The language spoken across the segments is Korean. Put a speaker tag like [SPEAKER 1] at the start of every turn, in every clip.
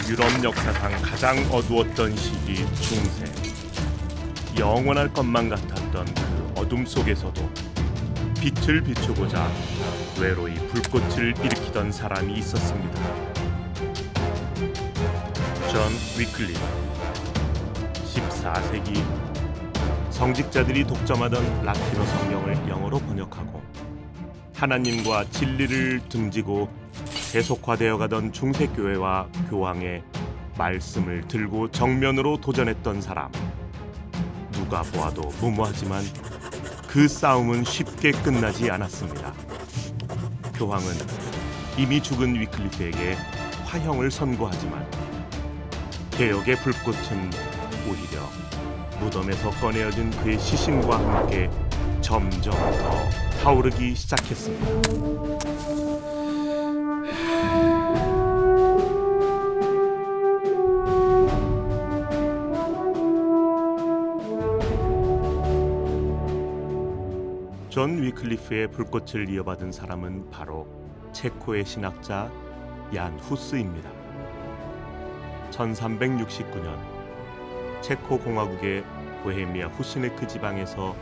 [SPEAKER 1] 유럽 역사상 가장 어두웠던 시기 중세. 영원할 것만 같았던 그 어둠 속에서도 빛을 비추고자 외로이 불꽃을 일으키던 사람이 있었습니다. 존 위클리프. 14세기 성직자들이 독점하던 라틴어 성경을 영어로 번역하고 하나님과 진리를 등지고 세속화되어 가던 중세교회와 교황의 말씀을 들고 정면으로 도전했던 사람. 누가 보아도 무모하지만 그 싸움은 쉽게 끝나지 않았습니다. 교황은 이미 죽은 위클리프에게 화형을 선고하지만 개혁의 불꽃은 오히려 무덤에서 꺼내어진 그의 시신과 함께 점점 더 타오르기 시작했습니다. 존 위클리프의 불꽃을 이어받은 사람은 바로 체코의 신학자 얀 후스입니다. 1369년 체코 공화국의 보헤미아 후시네크 지방에서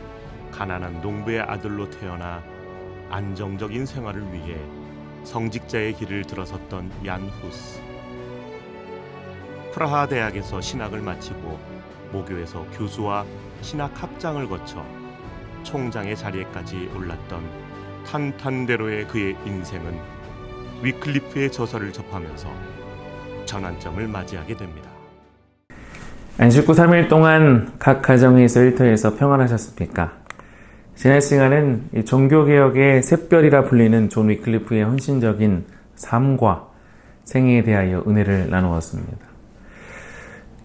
[SPEAKER 1] 가난한 농부의 아들로 태어나 안정적인 생활을 위해 성직자의 길을 들어섰던 얀 후스. 프라하 대학에서 신학을 마치고 모교에서 교수와 신학 학장을 거쳐 총장의 자리에까지 올랐던 탄탄대로의 그의 인생은 위클리프의 저서를 접하면서 전환점을 맞이하게 됩니다.
[SPEAKER 2] 안식구 3일 동안 각 가정에서 일터에서 평안하셨습니까? 지난 시간은 이 종교개혁의 샛별이라 불리는 존 위클리프의 헌신적인 삶과 생애에 대하여 은혜를 나누었습니다.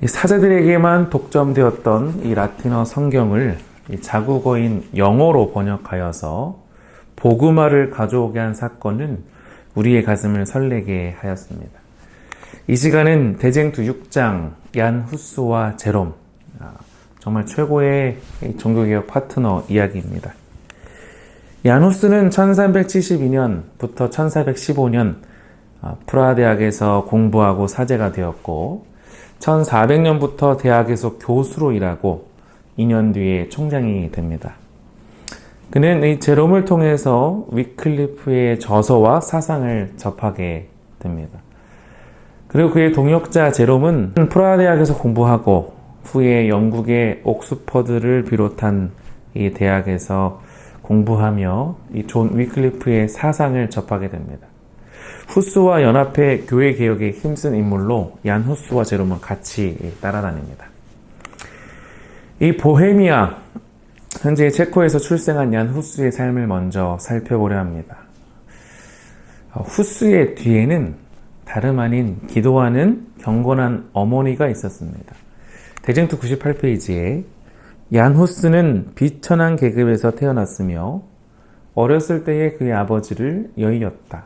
[SPEAKER 2] 이 사제들에게만 독점되었던 이 라틴어 성경을 이 자국어인 영어로 번역하여서 복음화를 가져오게 한 사건은 우리의 가슴을 설레게 하였습니다. 이 시간은 대쟁투 6장 얀 후스와 제롬, 정말 최고의 종교개혁 파트너 이야기입니다. 얀 후스는 1372년부터 1415년 프라하 대학에서 공부하고 사제가 되었고 1400년부터 대학에서 교수로 일하고 2년 뒤에 총장이 됩니다. 그는 이 제롬을 통해서 위클리프의 저서와 사상을 접하게 됩니다. 그리고 그의 동역자 제롬은 프라하 대학에서 공부하고 후에 영국의 옥스퍼드를 비롯한 이 대학에서 공부하며 이 존 위클리프의 사상을 접하게 됩니다. 후스와 연합해 교회 개혁에 힘쓴 인물로 얀 후스와 제롬은 같이 따라다닙니다. 이 보헤미아, 현재 체코에서 출생한 얀 후스의 삶을 먼저 살펴보려 합니다. 후스의 뒤에는 다름 아닌 기도하는 경건한 어머니가 있었습니다. 대쟁투 98페이지에 얀 후스는 비천한 계급에서 태어났으며 어렸을 때의 그의 아버지를 여의었다.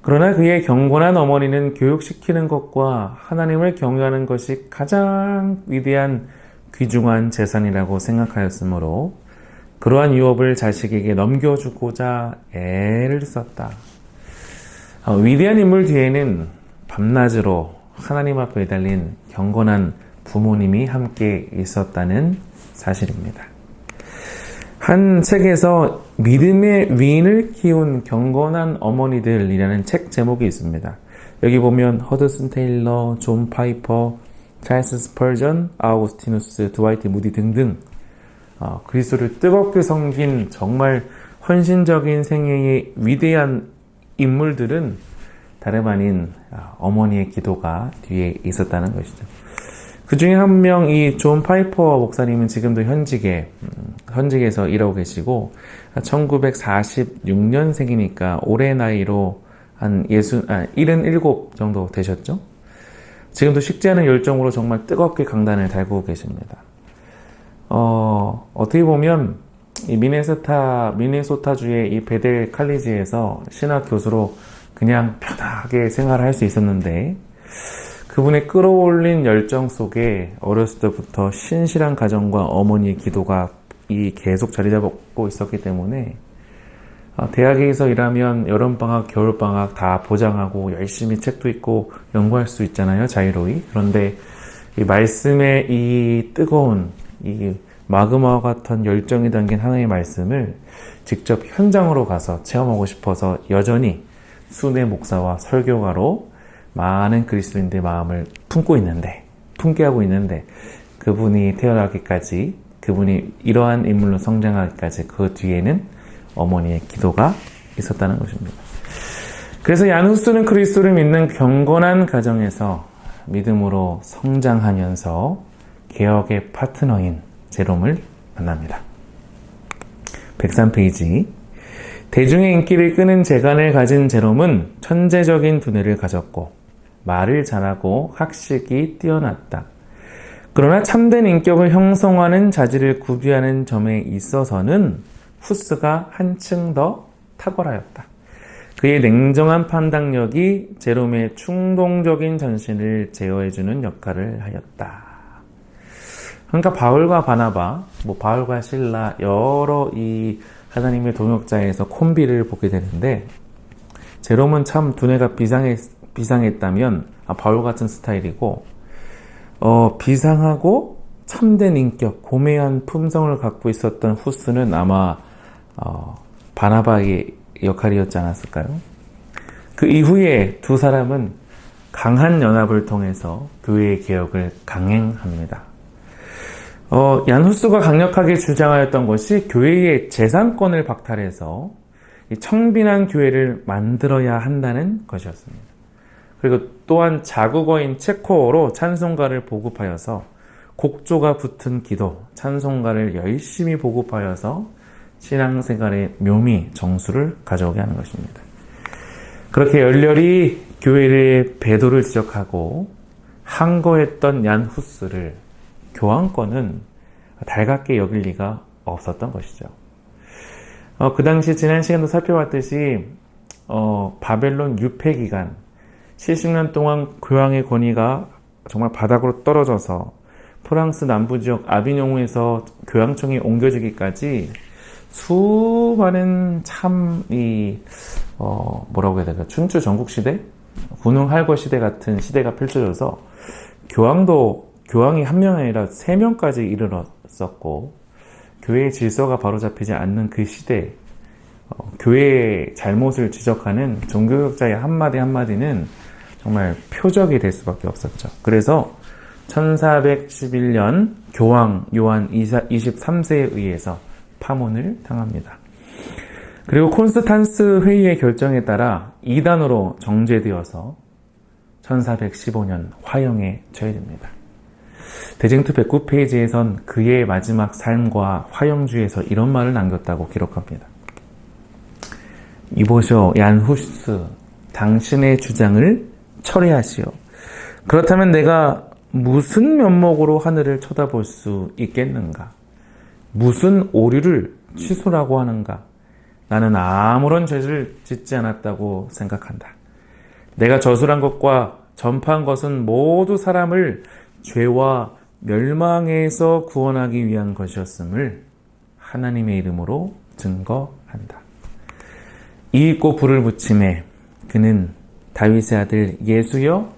[SPEAKER 2] 그러나 그의 경건한 어머니는 교육시키는 것과 하나님을 경외하는 것이 가장 위대한 귀중한 재산이라고 생각하였으므로 그러한 유업을 자식에게 넘겨주고자 애를 썼다. 위대한 인물 뒤에는 밤낮으로 하나님 앞에 매달린 경건한 부모님이 함께 있었다는 사실입니다. 한 책에서 믿음의 위인을 키운 경건한 어머니들이라는 책 제목이 있습니다. 여기 보면 허드슨 테일러, 존 파이퍼, 찰스 스펄전, 아우구스티누스, 드와이트 무디 등등 그리스도를 뜨겁게 섬긴 정말 헌신적인 생애의 위대한 인물들은 다름 아닌 어머니의 기도가 뒤에 있었다는 것이죠. 그 중에 한 명 이 존 파이퍼 목사님은 지금도 현직에서 일하고 계시고 1946년생이니까 올해 나이로 한 77 정도 되셨죠? 지금도 식지 않은 열정으로 정말 뜨겁게 강단을 달고 계십니다. 어떻게 보면 이 미네소타주의 이 베델 칼리지에서 신학 교수로 그냥 편하게 생활을 할 수 있었는데 그분의 끌어올린 열정 속에 어렸을 때부터 신실한 가정과 어머니의 기도가 계속 자리 잡고 있었기 때문에 대학에서 일하면 여름방학, 겨울방학 다 보장하고 열심히 책도 읽고 연구할 수 있잖아요. 자유로이. 그런데 이 말씀의 이 뜨거운 이 마그마와 같은 열정이 담긴 하나님의 말씀을 직접 현장으로 가서 체험하고 싶어서 여전히 순회 목사와 설교가로 많은 그리스도인들의 마음을 품게 하고 있는데 그분이 태어나기까지, 그분이 이러한 인물로 성장하기까지 그 뒤에는 어머니의 기도가 있었다는 것입니다. 그래서 얀 후스는 그리스도를 믿는 경건한 가정에서 믿음으로 성장하면서 개혁의 파트너인 제롬을 만납니다. 103페이지. 대중의 인기를 끄는 재간을 가진 제롬은 천재적인 두뇌를 가졌고 말을 잘하고 학식이 뛰어났다. 그러나 참된 인격을 형성하는 자질을 구비하는 점에 있어서는 후스가 한층 더 탁월하였다. 그의 냉정한 판단력이 제롬의 충동적인 전신을 제어해주는 역할을 하였다. 그러니까 바울과 바나바, 바울과 실라 여러 이 하나님의 동역자에서 콤비를 보게 되는데 제롬은 참 두뇌가 비상했다면 바울 같은 스타일이고 비상하고 참된 인격, 고매한 품성을 갖고 있었던 후스는 아마 바나바의 역할이었지 않았을까요? 그 이후에 두 사람은 강한 연합을 통해서 교회의 개혁을 강행합니다. 얀 후스가 강력하게 주장하였던 것이 교회의 재산권을 박탈해서 청빈한 교회를 만들어야 한다는 것이었습니다. 그리고 또한 자국어인 체코어로 찬송가를 보급하여서 곡조가 붙은 기도, 찬송가를 열심히 보급하여서 신앙생활의 묘미, 정수를 가져오게 하는 것입니다. 그렇게 열렬히 교회의 배도를 지적하고 항거했던 얀 후스를 교황권은 달갑게 여길 리가 없었던 것이죠. 그 당시 지난 시간도 살펴봤듯이 바벨론 유폐 기간 70년 동안 교황의 권위가 정말 바닥으로 떨어져서 프랑스 남부지역 아비뇽에서 교황청이 옮겨지기까지 수많은 뭐라고 해야 될까, 춘추 전국시대? 군웅할거 시대 같은 시대가 펼쳐져서 교황이 한 명이 아니라 3명까지 이르렀었고 교회의 질서가 바로잡히지 않는 그 시대, 교회의 잘못을 지적하는 종교개혁자의 한마디 한마디는 정말 표적이 될 수밖에 없었죠. 그래서 1411년 교황 요한 23세에 의해서 파문을 당합니다. 그리고 콘스탄스 회의의 결정에 따라 이단으로 정죄되어서 1415년 화형에 처해집니다. 대쟁투 109페이지에선 그의 마지막 삶과 화형주에서 이런 말을 남겼다고 기록합니다. 이보시오, 얀 후스, 당신의 주장을 철회하시오. 그렇다면 내가 무슨 면목으로 하늘을 쳐다볼 수 있겠는가? 무슨 오류를 취소라고 하는가? 나는 아무런 죄를 짓지 않았다고 생각한다. 내가 저술한 것과 전파한 것은 모두 사람을 죄와 멸망에서 구원하기 위한 것이었음을 하나님의 이름으로 증거한다. 이윽고 불을 붙이매 그는 다윗의 아들 예수여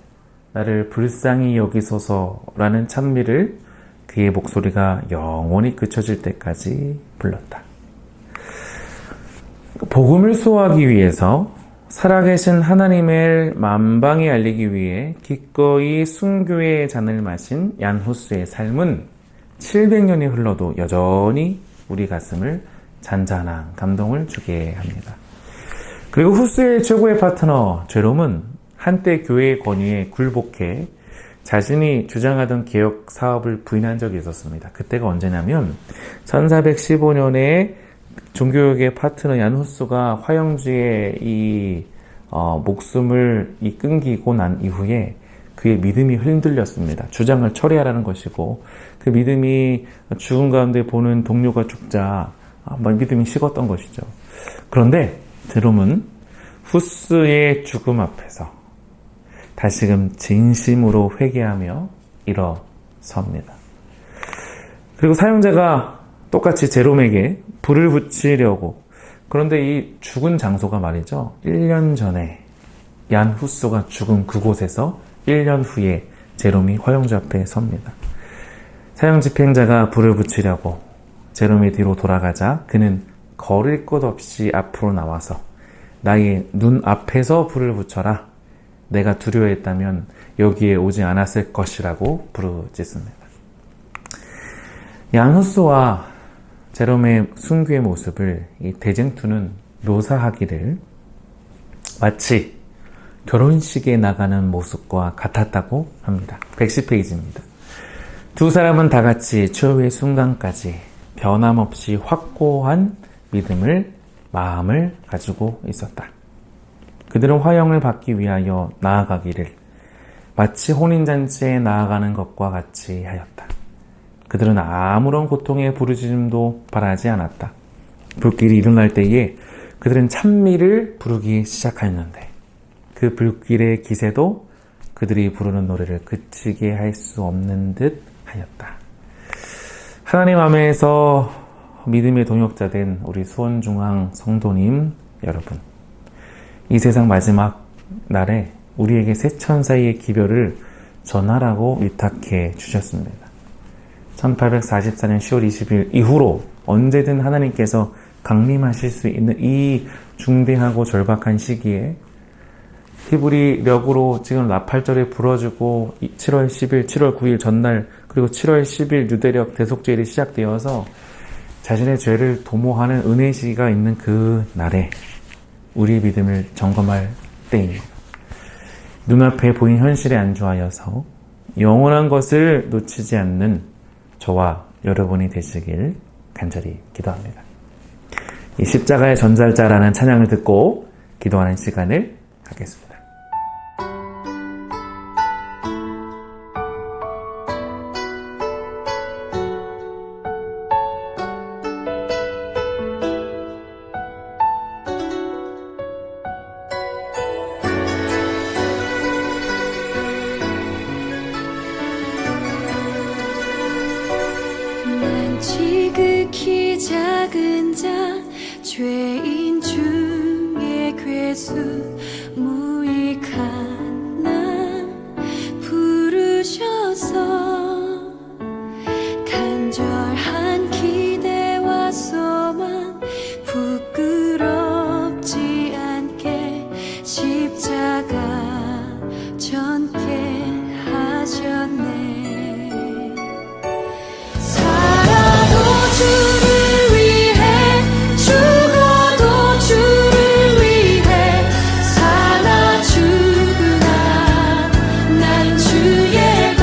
[SPEAKER 2] 나를 불쌍히 여기소서라는 찬미를 그의 목소리가 영원히 그쳐질 때까지 불렀다. 복음을 수호하기 위해서 살아계신 하나님을 만방에 알리기 위해 기꺼이 순교의 잔을 마신 얀 후스의 삶은 700년이 흘러도 여전히 우리 가슴을 잔잔한 감동을 주게 합니다. 그리고 후스의 최고의 파트너 제롬은 한때 교회의 권위에 굴복해 자신이 주장하던 개혁 사업을 부인한 적이 있었습니다. 그때가 언제냐면 1415년에 종교개혁의 파트너 얀 후스가 화형주의 목숨을 끊기고 난 이후에 그의 믿음이 흔들렸습니다. 주장을 철회하라는 것이고 그 믿음이 죽은 가운데 보는 동료가 죽자 믿음이 식었던 것이죠. 그런데 제롬은 후스의 죽음 앞에서 다시금 진심으로 회개하며 일어섭니다. 그리고 사형제가 똑같이 제롬에게 불을 붙이려고 그런데 이 죽은 장소가 말이죠. 1년 전에 얀 후스가 죽은 그곳에서 1년 후에 제롬이 화영주 앞에 섭니다. 사형 집행자가 불을 붙이려고 제롬이 뒤로 돌아가자 그는 거릴 것 없이 앞으로 나와서 나의 눈 앞에서 불을 붙여라. 내가 두려워했다면 여기에 오지 않았을 것이라고 부르짖습니다. 얀 후스와 제롬의 순교의 모습을 이 대쟁투는 묘사하기를 마치 결혼식에 나가는 모습과 같았다고 합니다. 110페이지입니다. 두 사람은 다 같이 최후의 순간까지 변함없이 확고한 마음을 가지고 있었다. 그들은 화형을 받기 위하여 나아가기를 마치 혼인잔치에 나아가는 것과 같이 하였다. 그들은 아무런 고통의 부르짖음도 바라지 않았다. 불길이 일어날 때에 그들은 찬미를 부르기 시작하였는데 그 불길의 기세도 그들이 부르는 노래를 그치게 할 수 없는 듯 하였다. 하나님 안에서 믿음의 동역자된 우리 수원중앙 성도님 여러분, 이 세상 마지막 날에 우리에게 새 천사의 기별을 전하라고 위탁해 주셨습니다. 1844년 10월 20일 이후로 언제든 하나님께서 강림하실 수 있는 이 중대하고 절박한 시기에 히브리력으로 지금 나팔절에 불어주고 7월 10일, 7월 9일 전날 그리고 7월 10일 유대력 대속죄일이 시작되어서 자신의 죄를 도모하는 은혜 시기가 있는 그 날에 우리의 믿음을 점검할 때입니다. 눈앞에 보인 현실에 안주하여서 영원한 것을 놓치지 않는 저와 여러분이 되시길 간절히 기도합니다. 이 십자가의 전달자라는 찬양을 듣고 기도하는 시간을 갖겠습니다.
[SPEAKER 3] 지극히 작은 자 죄인 중에 괴수 무익한 나 부르셔서 간절한 기대와 소망 부끄럽지 않게 십자가 전게 하셨네. 주를 위해 죽어도 주를 위해 살아 죽으나 난 주의 것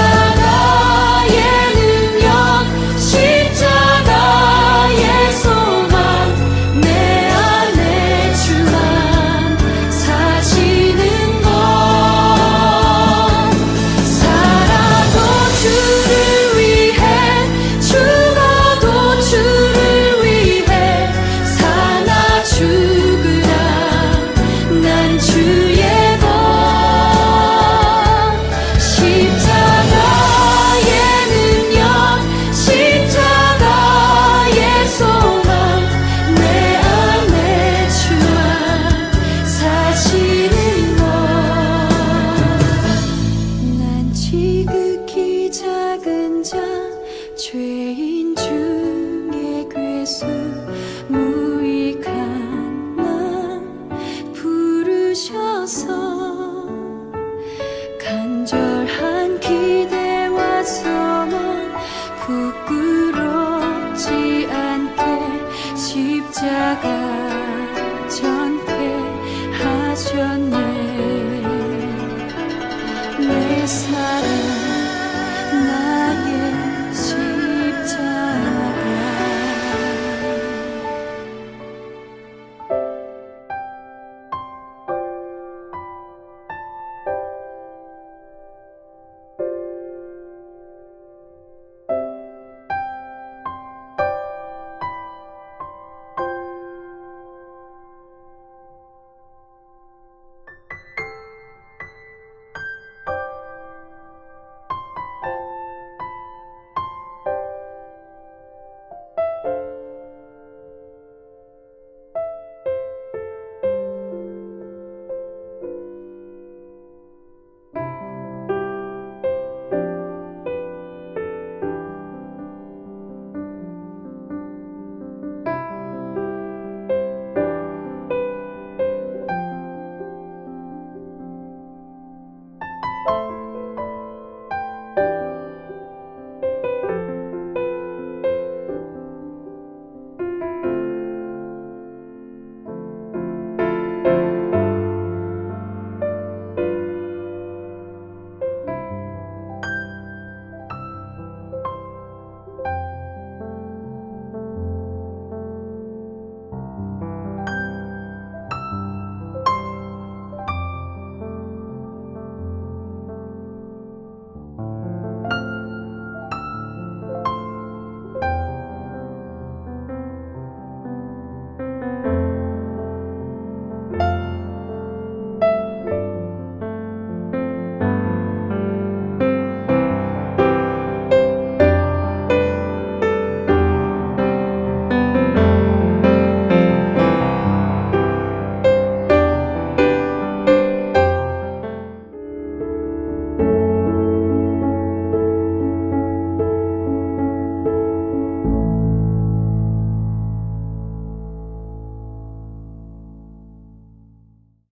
[SPEAKER 3] 십자가의 능력 십자가의 소망 내 안에 주만 사시는 것 주를 위해 죽어도 주를 위해 살아 죽으라 난 주의 것 십자가의 능력 십자가의 소망 내 안에 주만 사시는 것 난 지극히 작은 자 죄인 중에 괴수 무익한 나 부르셔서 간절한 기대와 소망 부끄럽지 않게 십자가 전게 하셨네.